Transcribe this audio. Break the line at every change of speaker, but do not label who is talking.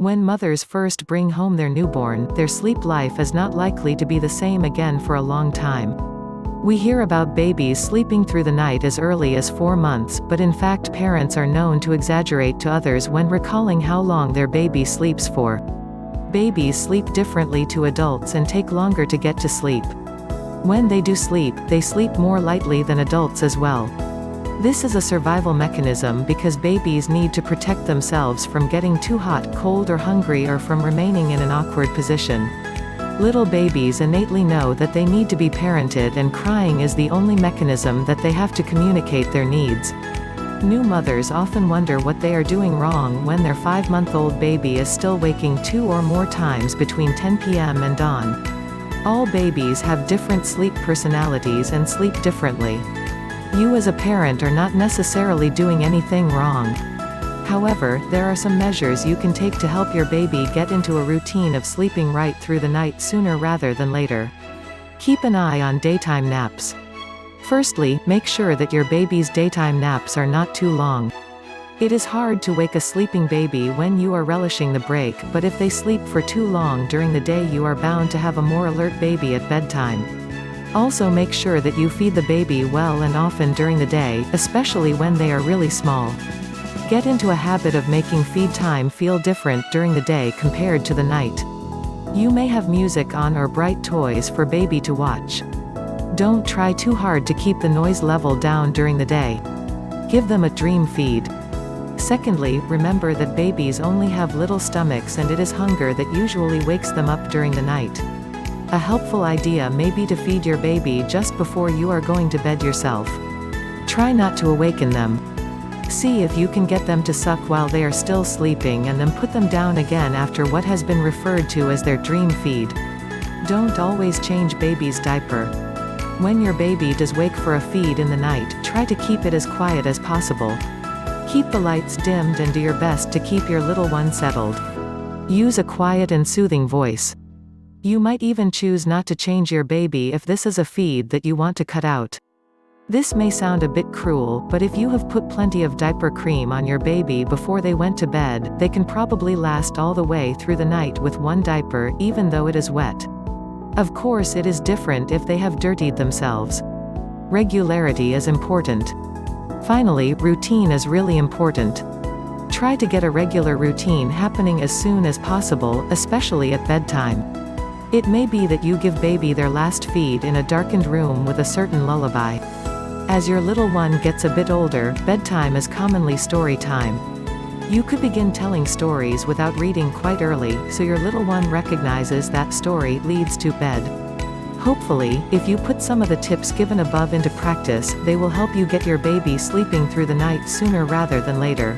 When mothers first bring home their newborn, their sleep life is not likely to be the same again for a long time. We hear about babies sleeping through the night as early as 4 months, but in fact parents are known to exaggerate to others when recalling how long their baby sleeps for. Babies sleep differently to adults and take longer to get to sleep. When they do sleep, they sleep more lightly than adults as well. This is a survival mechanism because babies need to protect themselves from getting too hot, cold or hungry, or from remaining in an awkward position. Little babies innately know that they need to be parented, and crying is the only mechanism that they have to communicate their needs. New mothers often wonder what they are doing wrong when their 5-month-old baby is still waking 2 or more times between 10 p.m. and dawn. All babies have different sleep personalities and sleep differently. You as a parent are not necessarily doing anything wrong. However, there are some measures you can take to help your baby get into a routine of sleeping right through the night sooner rather than later. Keep an eye on daytime naps. Firstly, make sure that your baby's daytime naps are not too long. It is hard to wake a sleeping baby when you are relishing the break, but if they sleep for too long during the day, you are bound to have a more alert baby at bedtime. Also make sure that you feed the baby well and often during the day, especially when they are really small. Get into a habit of making feed time feel different during the day compared to the night. You may have music on or bright toys for baby to watch. Don't try too hard to keep the noise level down during the day. Give them a dream feed. Secondly, remember that babies only have little stomachs, and it is hunger that usually wakes them up during the night. A helpful idea may be to feed your baby just before you are going to bed yourself. Try not to awaken them. See if you can get them to suck while they are still sleeping, and then put them down again after what has been referred to as their dream feed. Don't always change baby's diaper. When your baby does wake for a feed in the night, try to keep it as quiet as possible. Keep the lights dimmed and do your best to keep your little one settled. Use a quiet and soothing voice. You might even choose not to change your baby if this is a feed that you want to cut out. This may sound a bit cruel, but if you have put plenty of diaper cream on your baby before they went to bed, they can probably last all the way through the night with one diaper, even though it is wet. Of course, it is different if they have dirtied themselves. Regularity is important. Finally, routine is really important. Try to get a regular routine happening as soon as possible, especially at bedtime. It may be that you give baby their last feed in a darkened room with a certain lullaby. As your little one gets a bit older, bedtime is commonly story time. You could begin telling stories without reading quite early, so your little one recognizes that story leads to bed. Hopefully, if you put some of the tips given above into practice, they will help you get your baby sleeping through the night sooner rather than later.